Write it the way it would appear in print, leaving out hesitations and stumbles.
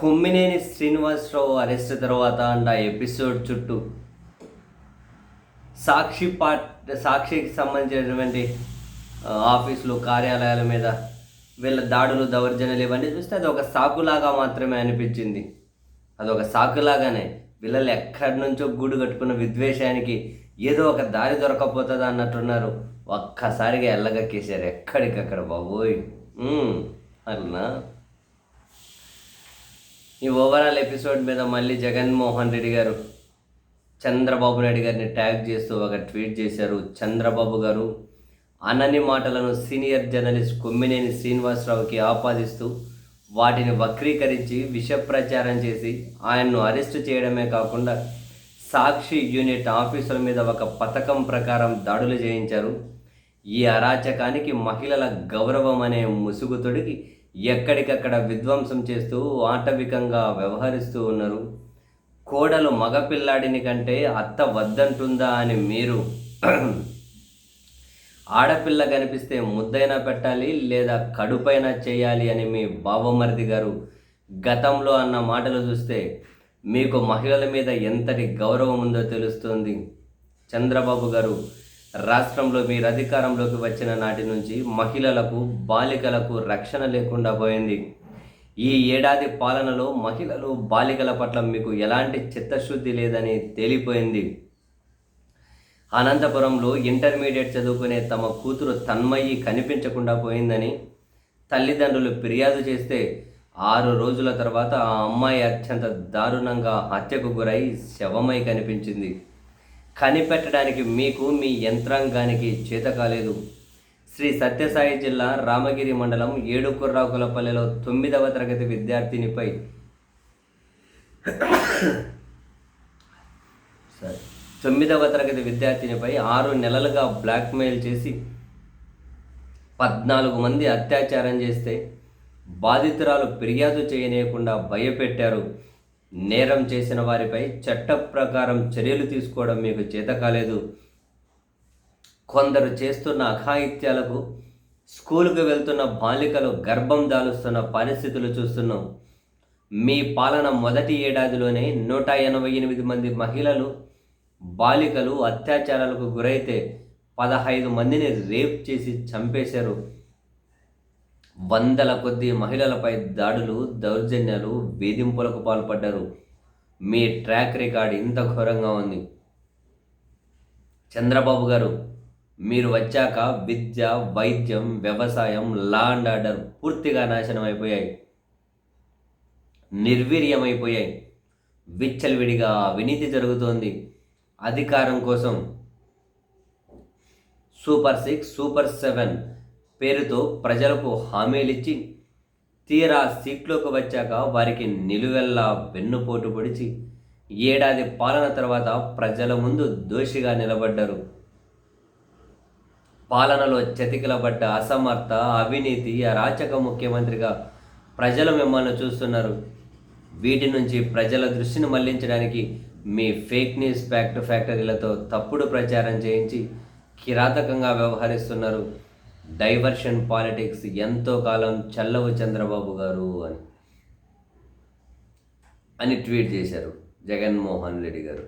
Kommineni Srinivasarao arrest తర్వాత and ఆ episode చుట్టూ సాక్షికి సంబంధించినటువంటి ఆఫీసులు కార్యాలయాల మీద వీళ్ళ దాడులు దౌర్జన్యాలు ఇవన్నీ చూస్తే అది ఒక సాకులాగా మాత్రమే అనిపించింది. అదొక సాకులాగానే వీళ్ళు ఎక్కడి నుంచో గూడు కట్టుకున్న విద్వేషానికి ఏదో ఒక దారి దొరకపోతుందా అన్నట్టున్నారు. ఒక్కసారిగా ఎల్లగక్కేశారు ఎక్కడికక్కడ బాబోయ్. అన్నా ఈ ఓవరాల్ ఎపిసోడ్ మీద మళ్ళీ జగన్మోహన్ రెడ్డి గారు చంద్రబాబు నాయుడు గారిని ట్యాగ్ చేస్తూ ఒక ట్వీట్ చేశారు. చంద్రబాబు గారు అనని మాటలను సీనియర్ జర్నలిస్ట్ కొమ్మినేని శ్రీనివాసరావుకి ఆపాదిస్తూ వాటిని వక్రీకరించి విష ప్రచారం చేసి ఆయన్ను అరెస్టు చేయడమే కాకుండా సాక్షి యూనిట్ ఆఫీసుల మీద ఒక పథకం ప్రకారం దాడులు చేయించారు. ఈ అరాచకానికి మహిళల గౌరవం అనే ముసుగుతొడిగి ఎక్కడికక్కడ విధ్వంసం చేస్తూ ఆటవికంగా వ్యవహరిస్తూ ఉన్నారు. కోడలు మగపిల్లాడిని కంటే అత్త వద్దంటుందా అని మీరు ఆడపిల్ల కనిపిస్తే ముద్దైనా పెట్టాలి లేదా కడుపైనా చేయాలి అని మీ బావమరిది గారు గతంలో అన్న మాటలు చూస్తే మీకు మహిళల మీద ఎంతటి గౌరవం ఉందో తెలుస్తుంది. చంద్రబాబు గారు రాష్ట్రంలో మీరు అధికారంలోకి వచ్చిన నాటి నుంచి మహిళలకు బాలికలకు రక్షణ లేకుండా పోయింది. ఈ ఏడాది పాలనలో మహిళలు బాలికల పట్ల మీకు ఎలాంటి చిత్తశుద్ధి లేదని తేలిపోయింది. అనంతపురంలో ఇంటర్మీడియట్ చదువుకునే తమ కూతురు తన్మయి కనిపించకుండా పోయిందని తల్లిదండ్రులు ఫిర్యాదు చేస్తే 6 రోజుల తర్వాత ఆ అమ్మాయి అత్యంత దారుణంగా హత్యకు గురై శవమై కనిపించింది. కనిపెట్టడానికి మీకు మీ యంత్రాంగానికి చేత కాలేదు. శ్రీ సత్యసాయి జిల్లా రామగిరి మండలం ఏడుకుర్రాకులపల్లెలో 9వ తరగతి విద్యార్థినిపై 6 నెలలుగా బ్లాక్మెయిల్ చేసి 14 మంది అత్యాచారం చేస్తే బాధితురాలు ఫిర్యాదు చేయనీయకుండా భయపెట్టారు. నేరం చేసిన వారిపై చట్ట ప్రకారం చర్యలు తీసుకోవడం మీకు చేత కాలేదు. కొందరు చేస్తున్న అఘాయిత్యాలకు స్కూలుకు వెళ్తున్న బాలికలు గర్భం దాలుస్తున్న పరిస్థితులు చూస్తున్నాం. మీ పాలన మొదటి ఏడాదిలోనే 188 మంది మహిళలు బాలికలు అత్యాచారాలకు గురైతే 15 మందిని రేప్ చేసి చంపేశారు. వందల కొద్ది మహిళలపై దాడులు దౌర్జన్యాలు వేధింపులకు పాల్పడ్డారు. మీ ట్రాక్ రికార్డ్ ఇంత ఘోరంగా ఉంది. చంద్రబాబు గారు మీరు వచ్చాక విద్య వైద్యం వ్యవసాయం లా అండ్ ఆర్డర్ పూర్తిగా నాశనం అయిపోయాయి, నిర్వీర్యమైపోయాయి. విచ్చలవిడిగా అవినీతి జరుగుతోంది. అధికారం కోసం సూపర్ 6 సూపర్ 7 పేరుతో ప్రజలకు హామీలిచ్చి తీరా సీట్లోకి వచ్చాక వారికి నిలువెల్లా వెన్నుపోటు పొడిచి ఏడాది పాలన తర్వాత ప్రజల ముందు దోషిగా నిలబడ్డారు. పాలనలో చతికిలబడ్డ అసమర్థ అవినీతి అరాచక ముఖ్యమంత్రిగా ప్రజలు మిమ్మల్ని చూస్తున్నారు. వీటి నుంచి ప్రజల దృష్టిని మళ్లించడానికి మీ ఫేక్ న్యూస్ ఫ్యాక్టరీలతో తప్పుడు ప్రచారం చేయించి కిరాతకంగా వ్యవహరిస్తున్నారు. డైవర్షన్ పాలిటిక్స్ ఎంతో కాలం చల్లవు చంద్రబాబు గారు అని ట్వీట్ చేశారు జగన్మోహన్ రెడ్డి గారు.